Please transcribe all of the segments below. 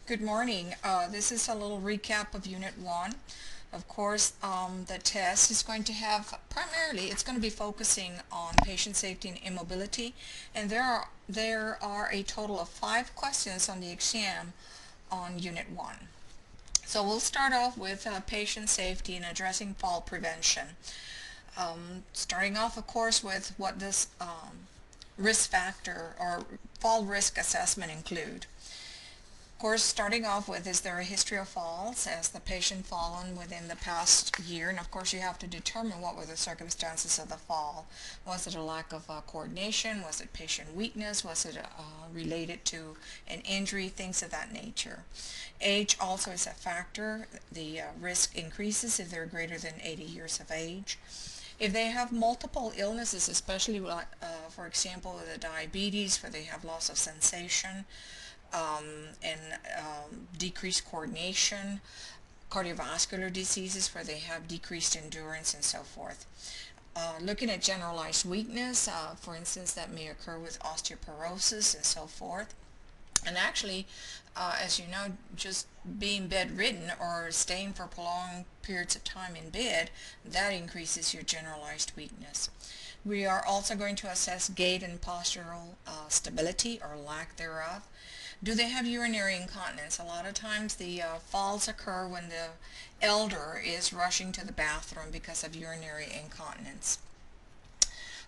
Good morning. This is a little recap of Unit 1. Of course, the test is going to have primarily, it's going to be focusing on patient safety and immobility, and there are a total of 5 questions on the exam on Unit 1. So we'll start off with patient safety and addressing fall prevention. Starting off, of course, with what this risk factor or fall risk assessment include. Of course, starting off with, is there a history of falls? Has the patient fallen within the past year? And of course, you have to determine what were the circumstances of the fall. Was it a lack of coordination? Was it patient weakness? Was it related to an injury? Things of that nature. Age also is a factor. The risk increases if they're greater than 80 years of age. If they have multiple illnesses, especially for example with the diabetes, where they have loss of sensation, and decreased coordination, cardiovascular diseases where they have decreased endurance, and so forth. Looking at generalized weakness, for instance, that may occur with osteoporosis and so forth. And actually, as you know, just being bedridden or staying for prolonged periods of time in bed, that increases your generalized weakness. We are also going to assess gait and postural stability or lack thereof. Do they have urinary incontinence? A lot of times the falls occur when the elder is rushing to the bathroom because of urinary incontinence.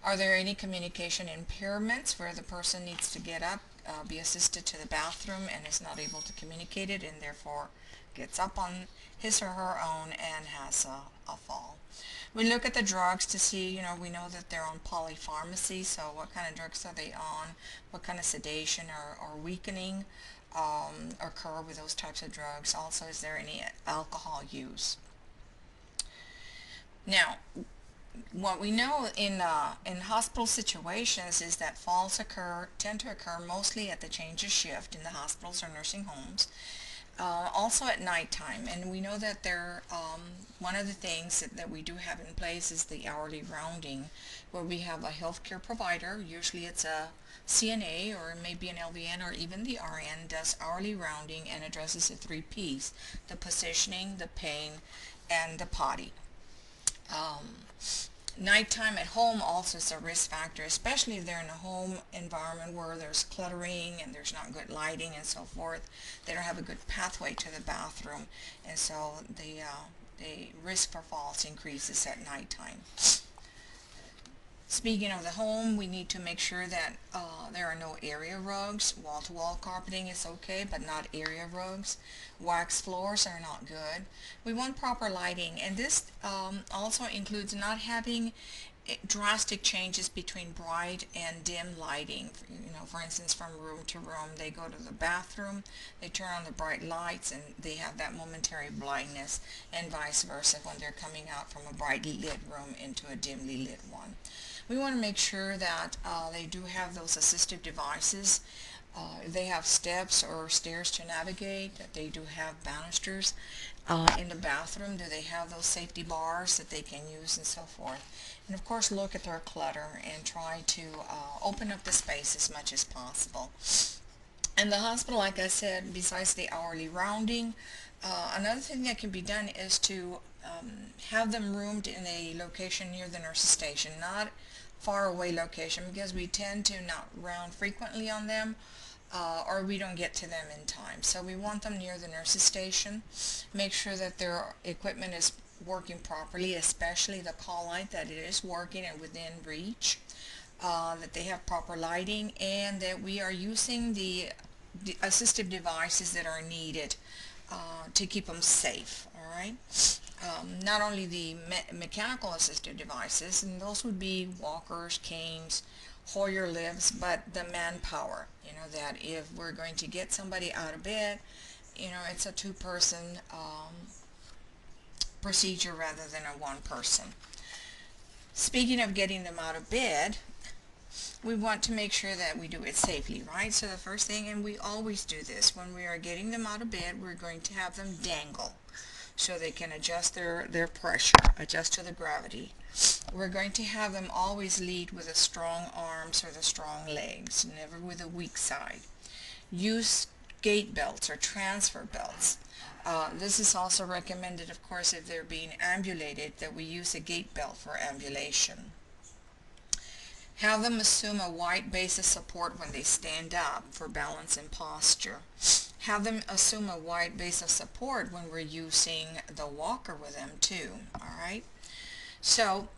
Are there any communication impairments where the person needs to get up, be assisted to the bathroom, and is not able to communicate it, and therefore gets up on his or her own and has a fall? We look at the drugs to see, we know that they're on polypharmacy, so what kind of drugs are they on, what kind of sedation or weakening occur with those types of drugs. Also, is there any alcohol use? Now, what we know in hospital situations is that falls tend to occur mostly at the change of shift in the hospitals or nursing homes. Also at nighttime, and we know that one of the things that we do have in place is the hourly rounding, where we have a healthcare provider, usually it's a CNA or maybe an LVN or even the RN, does hourly rounding and addresses the 3Ps: the positioning, the pain, and the potty. Nighttime at home also is a risk factor, especially if they're in a home environment where there's cluttering and there's not good lighting and so forth. They don't have a good pathway to the bathroom, and so the risk for falls increases at nighttime. Speaking of the home, we need to make sure that there are no area rugs. Wall-to-wall carpeting is okay, but not area rugs. Wax floors are not good. We want proper lighting, and this also includes not having drastic changes between bright and dim lighting. For instance, from room to room, they go to the bathroom, they turn on the bright lights, and they have that momentary blindness, and vice versa when they're coming out from a brightly lit room into a dimly lit one. We want to make sure that they do have those assistive devices. If they have steps or stairs to navigate, that they do have banisters in the bathroom. Do they have those safety bars that they can use, and so forth? And of course, look at their clutter and try to open up the space as much as possible. And the hospital, like I said, besides the hourly rounding, another thing that can be done is to have them roomed in a location near the nurse's station, not far away location, because we tend to not round frequently on them, or we don't get to them in time. So we want them near the nurse's station. Make sure that their equipment is working properly, especially the call light, that it is working and within reach, that they have proper lighting, and that we are using the assistive devices that are needed to keep them safe. All right. Not only the mechanical assistive devices, and those would be walkers, canes, Hoyer lifts, but the manpower, that if we're going to get somebody out of bed, it's a two-person procedure rather than a one-person. Speaking of getting them out of bed, we want to make sure that we do it safely, right? So the first thing, and we always do this, when we are getting them out of bed, we're going to have them dangle so they can adjust their pressure, adjust to the gravity. We're going to have them always lead with the strong arms or the strong legs, never with a weak side. Use gait belts or transfer belts. This is also recommended, of course, if they're being ambulated, that we use a gait belt for ambulation. Have them assume a wide base of support when they stand up for balance and posture. Have them assume a wide base of support when we're using the walker with them too. Alright? So,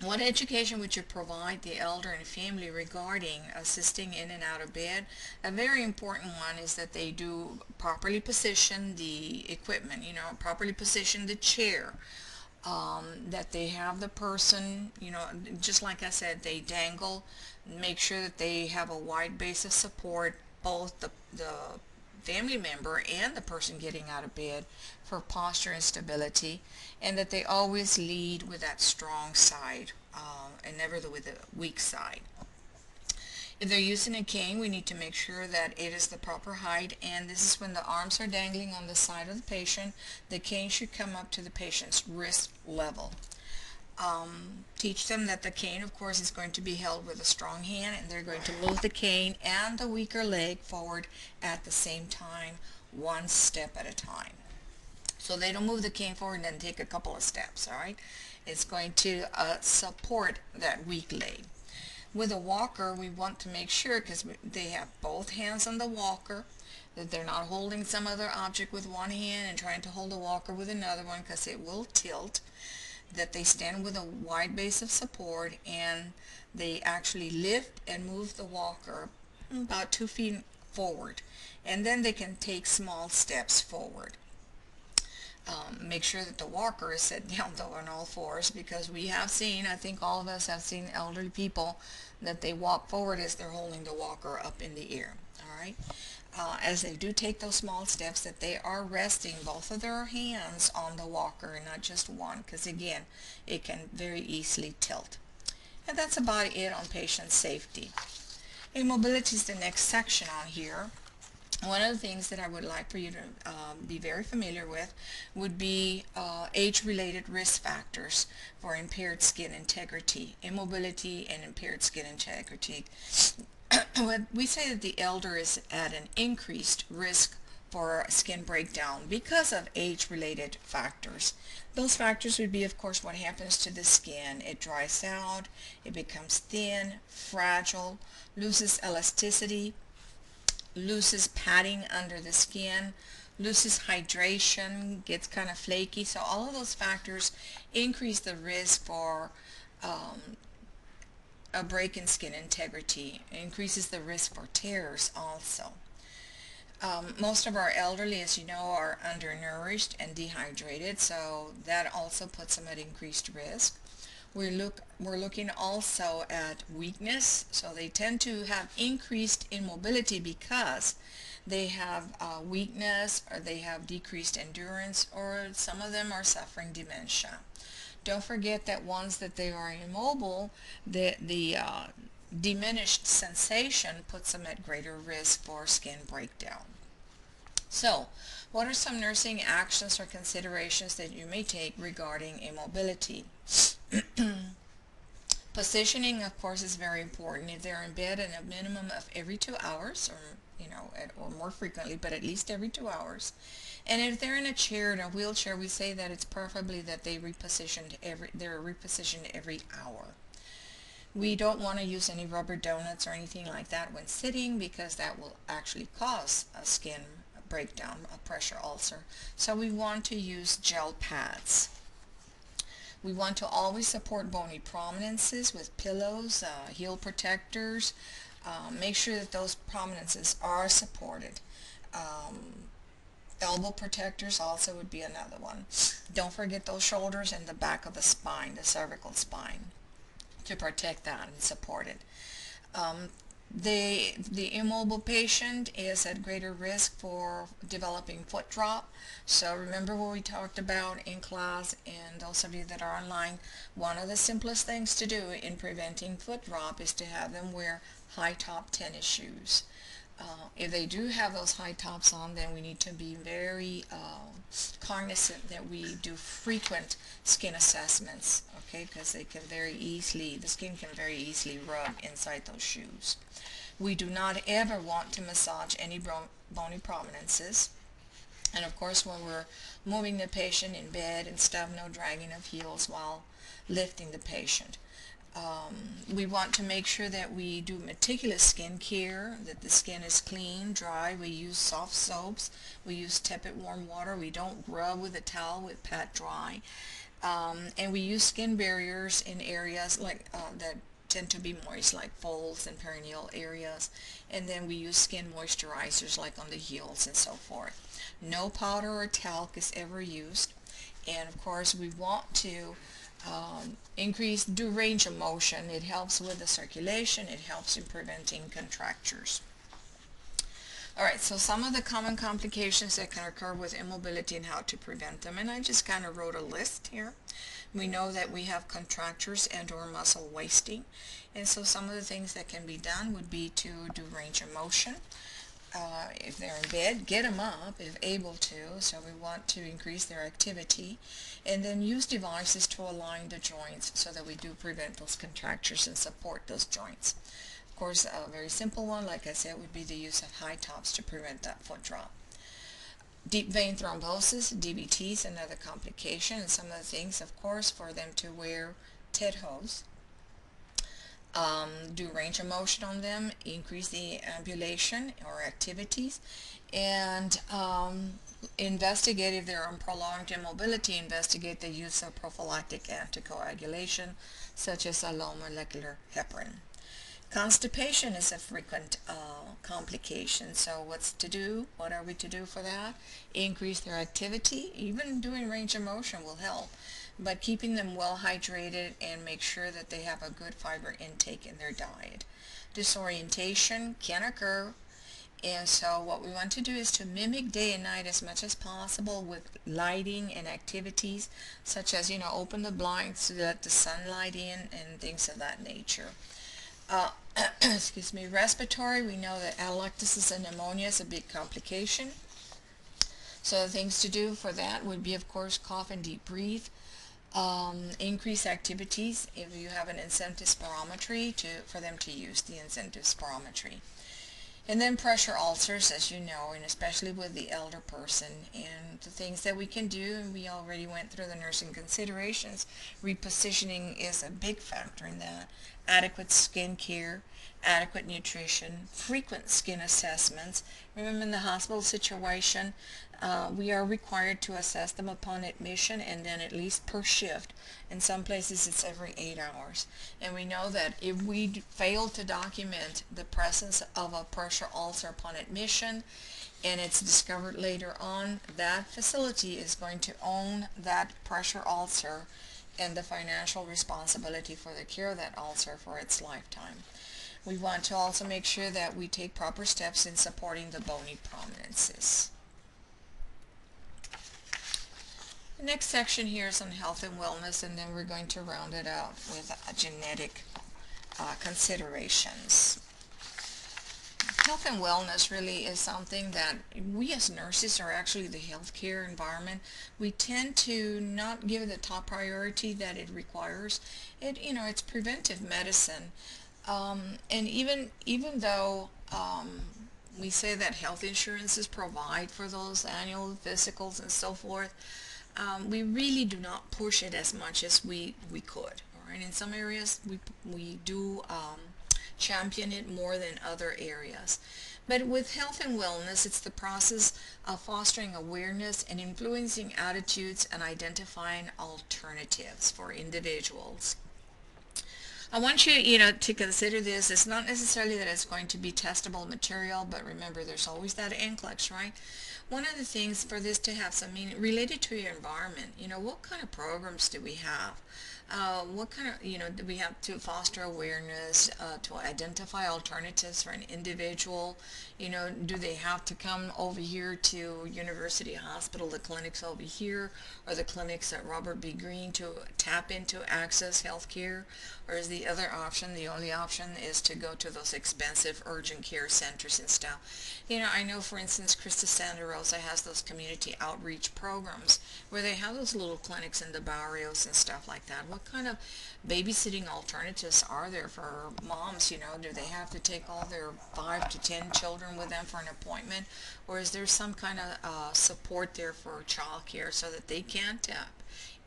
what education would you provide the elder and family regarding assisting in and out of bed? A very important one is that they do properly position the equipment, properly position the chair. That they have the person, just like I said, they dangle, make sure that they have a wide base of support, both the family member and the person getting out of bed, for posture and stability, and that they always lead with that strong side and never with the weak side. If they're using a cane, we need to make sure that it is the proper height, and this is when the arms are dangling on the side of the patient. The cane should come up to the patient's wrist level. Teach them that the cane, of course, is going to be held with a strong hand, and they're going to move the cane and the weaker leg forward at the same time, one step at a time. So they don't move the cane forward and then take a couple of steps, all right? It's going to support that weak leg. With a walker, we want to make sure, because they have both hands on the walker, that they're not holding some other object with one hand and trying to hold the walker with another one, because it will tilt. That they stand with a wide base of support, and they actually lift and move the walker about 2 feet forward, and then they can take small steps forward. Make sure that the walker is set down though on all fours, because we have seen, I think all of us have seen elderly people that they walk forward as they're holding the walker up in the air. Alright? As they do take those small steps, that they are resting both of their hands on the walker and not just one, because again, it can very easily tilt. And that's about it on patient safety. Immobility is the next section on here. One of the things that I would like for you to be very familiar with would be age-related risk factors for impaired skin integrity, immobility and impaired skin integrity. We say that the elder is at an increased risk for skin breakdown because of age-related factors. Those factors would be, of course, what happens to the skin. It dries out, it becomes thin, fragile, loses elasticity, loses padding under the skin, loses hydration, gets kind of flaky. So all of those factors increase the risk for a break in skin integrity. It increases the risk for tears also. Most of our elderly, as you know, are undernourished and dehydrated, so that also puts them at increased risk. We're looking also at weakness, so they tend to have increased immobility because they have weakness, or they have decreased endurance, or some of them are suffering dementia. Don't forget that once that they are immobile, the diminished sensation puts them at greater risk for skin breakdown. So, what are some nursing actions or considerations that you may take regarding immobility? Positioning, of course, is very important. If they're in bed at a minimum of every 2 hours, or or more frequently, but at least every 2 hours. And if they're in a chair, in a wheelchair, we say that it's preferably that they're repositioned every hour. We don't want to use any rubber donuts or anything like that when sitting, because that will actually cause a skin breakdown, a pressure ulcer. So we want to use gel pads. We want to always support bony prominences with pillows, heel protectors. Make sure that those prominences are supported. Elbow protectors also would be another one. Don't forget those shoulders and the back of the spine, the cervical spine, to protect that and support it. The immobile patient is at greater risk for developing foot drop. So remember what we talked about in class, and those of you that are online, one of the simplest things to do in preventing foot drop is to have them wear high top tennis shoes. If they do have those high tops on, then we need to be very cognizant that we do frequent skin assessments, okay, because the skin can very easily rub inside those shoes. We do not ever want to massage any bony prominences. And of course, when we're moving the patient in bed and stuff, no dragging of heels while lifting the patient. We want to make sure that we do meticulous skin care, that the skin is clean, dry. We use soft soaps. We use tepid warm water. We don't rub with a towel with pat dry. And we use skin barriers in areas like that tend to be moist, like folds and perineal areas. And then we use skin moisturizers like on the heels and so forth. No powder or talc is ever used. And of course, we want to do range of motion. It helps with the circulation. It helps in preventing contractures. Alright, so some of the common complications that can occur with immobility and how to prevent them, and I just kind of wrote a list here. We know that we have contractures and or muscle wasting, and so some of the things that can be done would be to do range of motion. If they're in bed, get them up if able to, so we want to increase their activity, and then use devices to align the joints so that we do prevent those contractures and support those joints. Of course, a very simple one, like I said, would be the use of high tops to prevent that foot drop. Deep vein thrombosis, DVT, is another complication, and some of the things, of course, for them to wear TED hose. Do range of motion on them, increase the ambulation or activities, and investigate if they're on prolonged immobility, investigate the use of prophylactic anticoagulation such as a low molecular heparin. Constipation is a frequent complication, so what are we to do for that? Increase their activity. Even doing range of motion will help, but keeping them well hydrated and make sure that they have a good fiber intake in their diet. Disorientation can occur, and so what we want to do is to mimic day and night as much as possible with lighting and activities such as, open the blinds to let the sunlight in and things of that nature. Excuse me, respiratory, we know that atelectasis and pneumonia is a big complication. So the things to do for that would be, of course, cough and deep breathe. Increase activities if you have an incentive spirometry for them to use the incentive spirometry. And then pressure ulcers, as you know, and especially with the elder person, and the things that we can do, and we already went through the nursing considerations. Repositioning is a big factor in that. Adequate skin care, adequate nutrition, frequent skin assessments. Remember, in the hospital situation, we are required to assess them upon admission and then at least per shift. In some places it's every 8 hours. And we know that if we fail to document the presence of a pressure ulcer upon admission and it's discovered later on, that facility is going to own that pressure ulcer and the financial responsibility for the care of that ulcer for its lifetime. We want to also make sure that we take proper steps in supporting the bony prominences. The next section here is on health and wellness, and then we're going to round it out with genetic considerations. Health and wellness really is something that we as nurses, or actually the healthcare environment, we tend to not give it the top priority that it requires. It's preventive medicine, and even though we say that health insurances provide for those annual physicals and so forth, we really do not push it as much as we could. All right, in some areas we do champion it more than other areas. But with health and wellness, it's the process of fostering awareness and influencing attitudes and identifying alternatives for individuals. I want you, to consider this. It's not necessarily that it's going to be testable material, but remember, there's always that NCLEX, right? One of the things for this to have some meaning related to your environment, what kind of programs do we have? What kind of, do we have to foster awareness, to identify alternatives for an individual? Do they have to come over here to University Hospital, the clinics over here, or the clinics at Robert B. Greene to tap into access health care? Or is the other option, the only option, is to go to those expensive urgent care centers and stuff? I know, for instance, Krista Santa Rosa has those community outreach programs where they have those little clinics in the barrios and stuff like that. What kind of babysitting alternatives are there for moms? Do they have to take all their 5 to 10 children children with them for an appointment, or is there some kind of support there for child care so that they can tap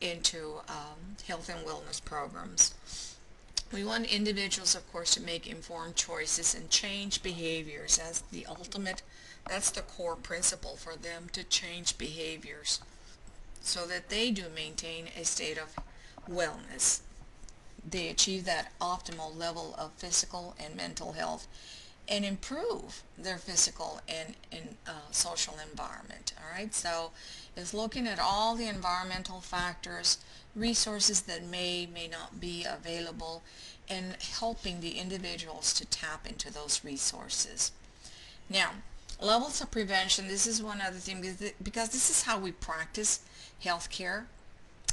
into health and wellness programs? We want individuals, of course, to make informed choices and change behaviors as the ultimate, that's the core principle for them, to change behaviors so that they do maintain a state of wellness. They achieve that optimal level of physical and mental health and improve their physical and social environment. All right, so it's looking at all the environmental factors, resources that may not be available, and helping the individuals to tap into those resources. Now, levels of prevention, this is one other thing, because this is how we practice healthcare.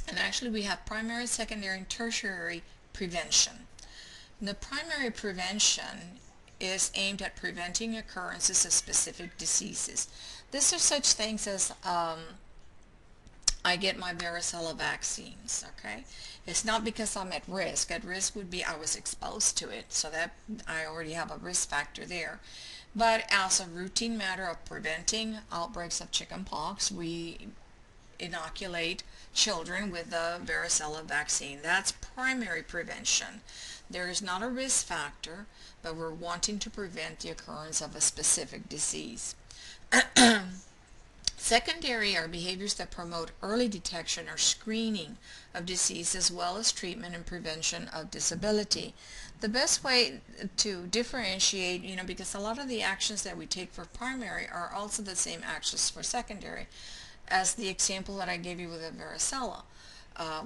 And actually we have primary, secondary, and tertiary prevention. The primary prevention is aimed at preventing occurrences of specific diseases. These are such things as I get my varicella vaccines, okay? It's not because I'm at risk. At risk would be I was exposed to it, so that I already have a risk factor there. But as a routine matter of preventing outbreaks of chickenpox, we inoculate children with the varicella vaccine. That's primary prevention. There is not a risk factor, but we're wanting to prevent the occurrence of a specific disease. Secondary are behaviors that promote early detection or screening of disease, as well as treatment and prevention of disability. The best way to differentiate, because a lot of the actions that we take for primary are also the same actions for secondary, as the example that I gave you with a varicella.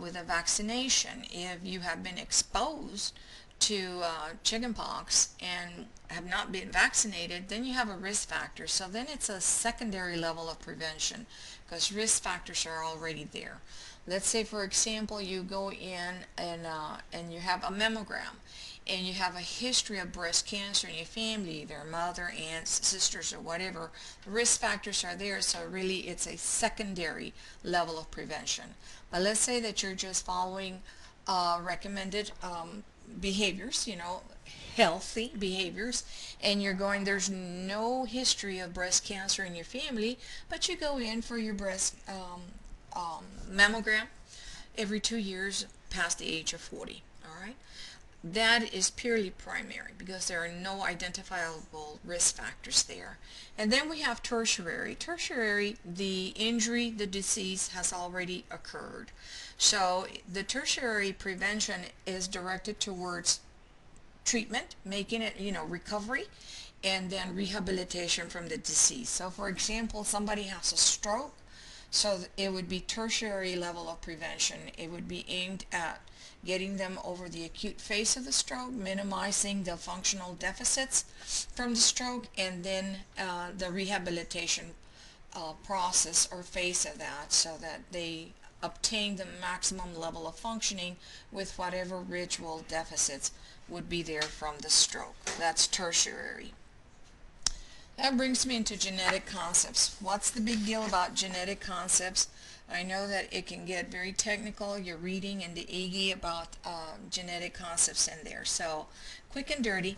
With a vaccination, if you have been exposed to chickenpox and have not been vaccinated, then you have a risk factor. So then it's a secondary level of prevention because risk factors are already there. Let's say, for example, you go in and you have a mammogram and you have a history of breast cancer in your family, their mother, aunts, sisters, or whatever. The risk factors are there, so really it's a secondary level of prevention. But let's say that you're just following recommended behaviors, healthy behaviors, and you're going, there's no history of breast cancer in your family, but you go in for your breast mammogram every 2 years past the age of 40, all right? That is purely primary because there are no identifiable risk factors there. And then we have tertiary. Tertiary, the injury, the disease has already occurred. So the tertiary prevention is directed towards treatment, making it, recovery, and then rehabilitation from the disease. So for example, somebody has a stroke, so it would be tertiary level of prevention. It would be aimed at getting them over the acute phase of the stroke, minimizing the functional deficits from the stroke, and then the rehabilitation process or phase of that, so that they obtain the maximum level of functioning with whatever residual deficits would be there from the stroke. That's tertiary. That brings me into genetic concepts. What's the big deal about genetic concepts? I know that it can get very technical. You're reading in the EGI about genetic concepts in there. So, quick and dirty,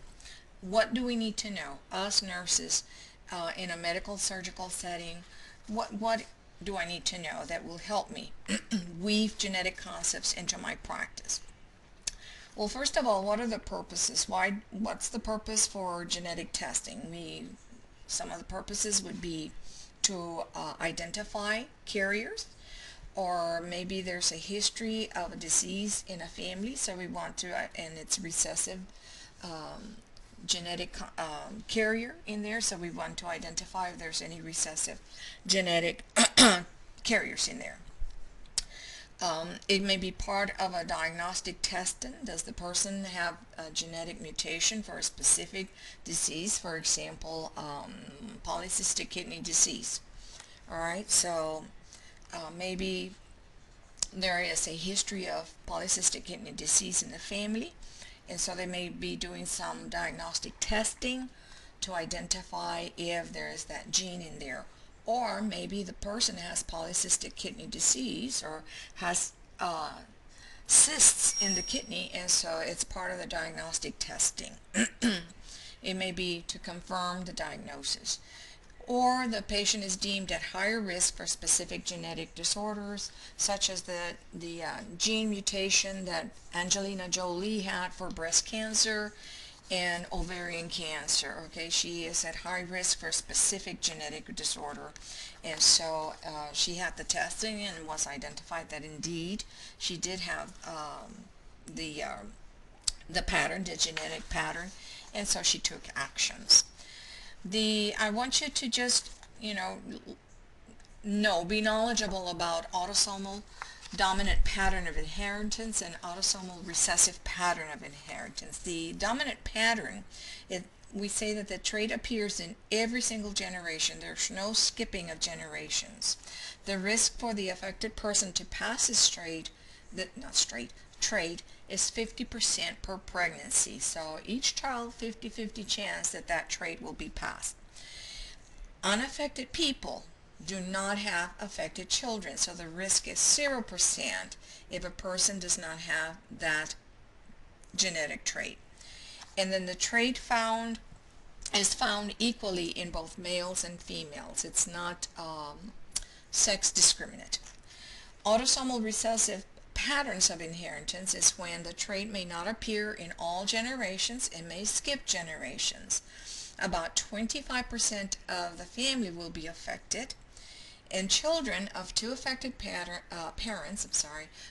what do we need to know? Us nurses in a medical surgical setting, what do I need to know that will help me weave genetic concepts into my practice? Well, first of all, what are the purposes? What's the purpose for genetic testing? Some of the purposes would be to identify carriers, or maybe there's a history of a disease in a family, so we want to, and it's recessive genetic carrier in there, so we want to identify if there's any recessive genetic carriers in there. It may be part of a diagnostic testing. Does the person have a genetic mutation for a specific disease? For example, polycystic kidney disease. Alright, so maybe there is a history of polycystic kidney disease in the family, and so they may be doing some diagnostic testing to identify if there is that gene in there. Or maybe the person has polycystic kidney disease or has cysts in the kidney, and so it's part of the diagnostic testing. It may be to confirm the diagnosis. Or the patient is deemed at higher risk for specific genetic disorders, such as the gene mutation that Angelina Jolie had for breast cancer and ovarian cancer. Okay, she is at high risk for a specific genetic disorder, and so she had the testing and was identified that indeed she did have the pattern, the genetic pattern, and so she took actions. I want you to just, be knowledgeable about autosomal dominant pattern of inheritance and autosomal recessive pattern of inheritance. The dominant pattern, we say that the trait appears in every single generation. There's no skipping of generations. The risk for the affected person to pass this trait is 50% per pregnancy. So each child, 50-50 chance that that trait will be passed. Unaffected people do not have affected children, so the risk is 0% if a person does not have that genetic trait. And then the trait is found equally in both males and females. It's not sex discriminate. Autosomal recessive patterns of inheritance is when the trait may not appear in all generations and may skip generations. About 25% of the family will be affected, and children of two affected parents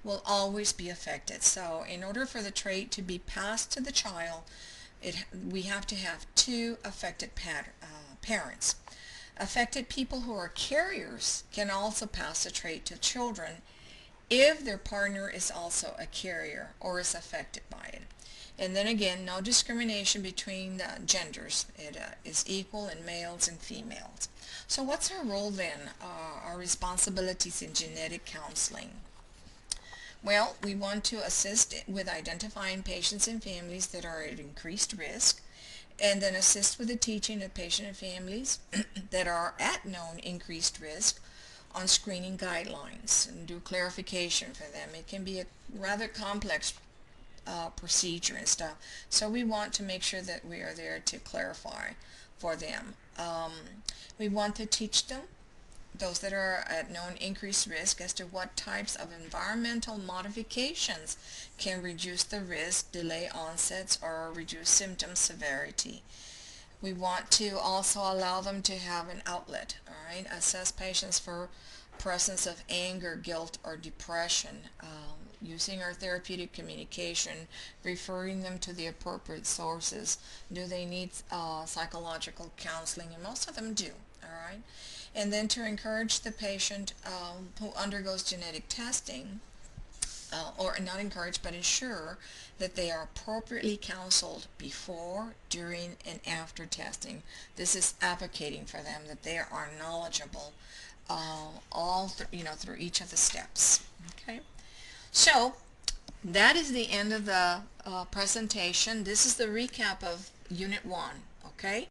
will always be affected. So in order for the trait to be passed to the child, we have to have two affected parents. Affected people who are carriers can also pass the trait to children if their partner is also a carrier or is affected by it. And then again, no discrimination between genders. It is equal in males and females. So what's our role then, our responsibilities in genetic counseling? Well, we want to assist with identifying patients and families that are at increased risk, and then assist with the teaching of patient and families that are at known increased risk on screening guidelines and do clarification for them. It can be a rather complex procedure and stuff, so we want to make sure that we are there to clarify for them. We want to teach them, those that are at known increased risk, as to what types of environmental modifications can reduce the risk, delay onsets, or reduce symptom severity. We want to also allow them to have an outlet, all right? Assess patients for presence of anger, guilt, or depression, using our therapeutic communication, referring them to the appropriate sources. Do they need psychological counseling? And most of them do, all right? And then to encourage the patient who undergoes genetic testing, or not encourage, but ensure that they are appropriately counseled before, during, and after testing. This is advocating for them that they are knowledgeable through each of the steps. Okay, so that is the end of the presentation. This is the recap of Unit 1. Okay.